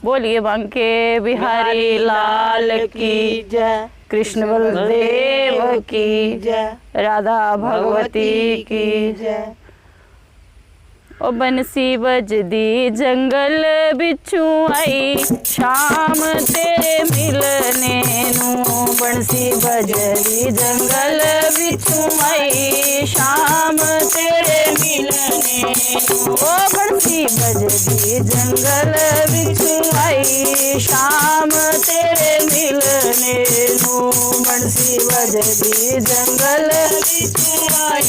बोलिए बांके बिहारी लाल की जय। कृष्ण बलदेव की जय। राधा भगवती की जय। ओ बंसी बजदी जंगल बिच्छू आई शाम तेरे मिलने नू बंसी बजदी जंगल बिच्छू आई शाम तेरे मिलने ओ बंसी बजदी जंगल बिच्छू आई शाम तेरे मिलने नू बंसी बजदी जंगल बिच्छू आई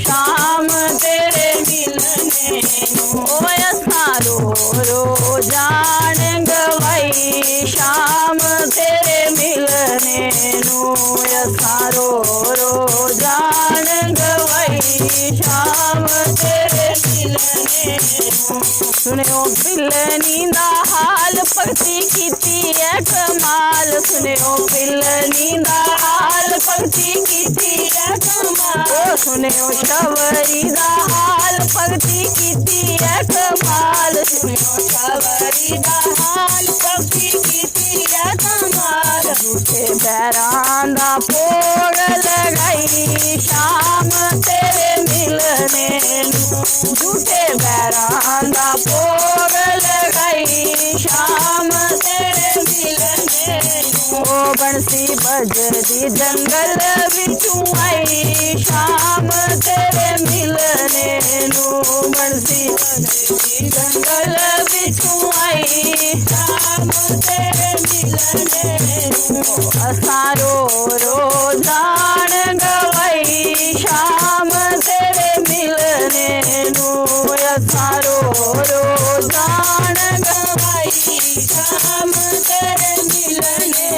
शाम तेरे मिलने ओय सारो रो जान गवाई शाम तेरे मिलने नू सारो रो जान गवाई शाम तेरे मिलने सुनो पिलनी दा हाल पगती कीती है कमाल सुनो पिलनी दा हाल पगती कीती है कमाल सुनो शवरी दा हाल पगती कीती है कमाल सुनो शवरी दा हाल पगती कीती है कमाल झूठे बैरां दा पोड़ लगाई शाम तेरे मिलने झूठे बैरां दा पोड़ लगाई शाम तेरे मिलने ओ बंसी बजदी जंगल बिच्छू आई शाम तेरे मिलने नू बंसी बजदी जंगल बिच्छू आई शाम तेरे मिलने असारो रो जान गवाई शाम तेरे मिलने नू असारो रो जान गवाई शाम तेरे मिलने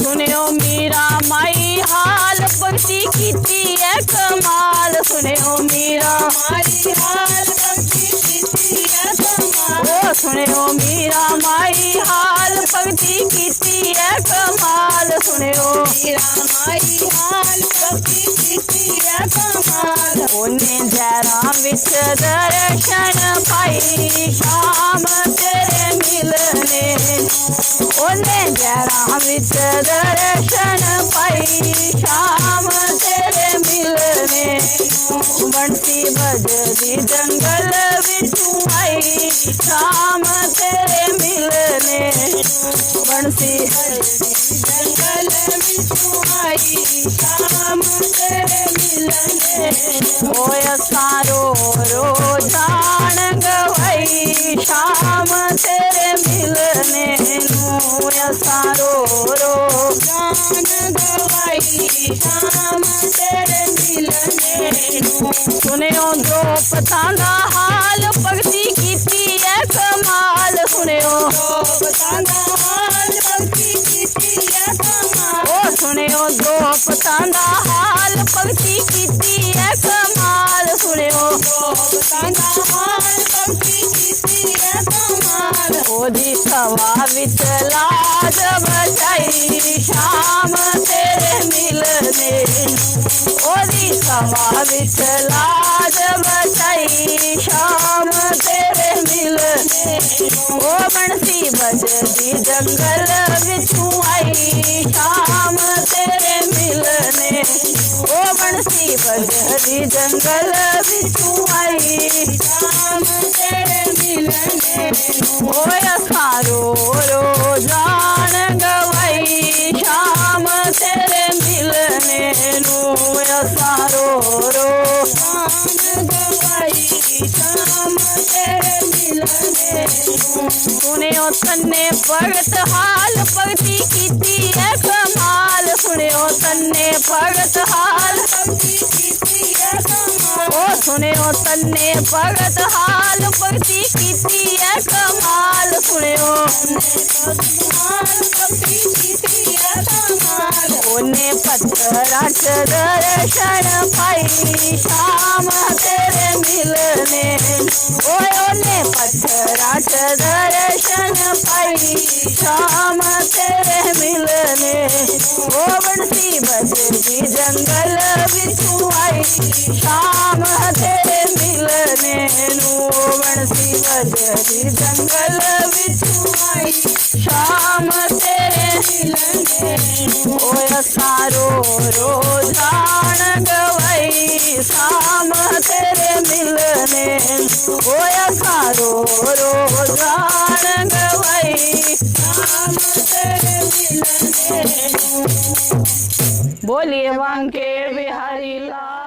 सुनियो मीरा माई हाल पगती कीती है कमाल सुनियो मीरा माई हाल पगती कीती है कमाल ओ सुनियो मीरा माई हाल पगती कीती है कमाल सुनियो मीरा माई हाल पगती कीती है कमाल ओने जरा विच दर्शन पाई शाम तेरे मिलने ओने जरा विच दर्शन पाई शाम तेरे मिलने बंसी बजदी जंगल बिच्छू आई शाम तेरे मिलने बंसी बजदी जंगल बिच्छू आई शाम तेरे मिलने ओय सारो रो जान गवाई शाम तेरे मिलने सारो रो जान गवाई शाम तेरे मिलने सुनियो द्रौपदा दा हाल पगती कीती है कमाल सुनियो द्रौपदा दा हाल पगती कीती है कमाल ओ सुनियो द्रौपदा दा हाल पगती कीती है कमाल सुनियो द्रौपदा दा हाल पगती कीती है कमाल ओदी सवा विच लाज बचाई शाम तेरे मिलने ओदी सवा विच लाज बचाई शाम तेरे मिलने ओ बंसी बजदी जंगल बिच्छू आई शाम तेरे मिलने ओ बंसी बजदी जंगल बिच्छू आई शाम तेरे मिलने ओ सारो रो जान गवाई शाम तेरे मिलने नू सारो रो जान गवाई शाम तेरे मिलने सुनियो तन्ने भगत हाल पगती कीती है कमाल सुनियो तन्ने भगत हाल पगती कीती है कमाल ओ सुनियो तन्ने भगत हाल पगती कीती है कमाल सुनियो हाल पगती कीती है कमाल ओने पत्थरा च दर्शन पाई शाम तेरे मिलने ओने पत्थरा च दर्शन पाई शाम तेरे मिलने ओ बंसी बजदी जंगल बिच्छू आई शाम तेरे मिलने नू बंसी बजदी जंगल बिच्छू सुहाई शाम तेरे मिलने ओय सारो रोजान गवई शाम तेरे मिलने ओय सारो रोजान गवई शाम तेरे मिलने बोलिए बांके बिहारी लाल।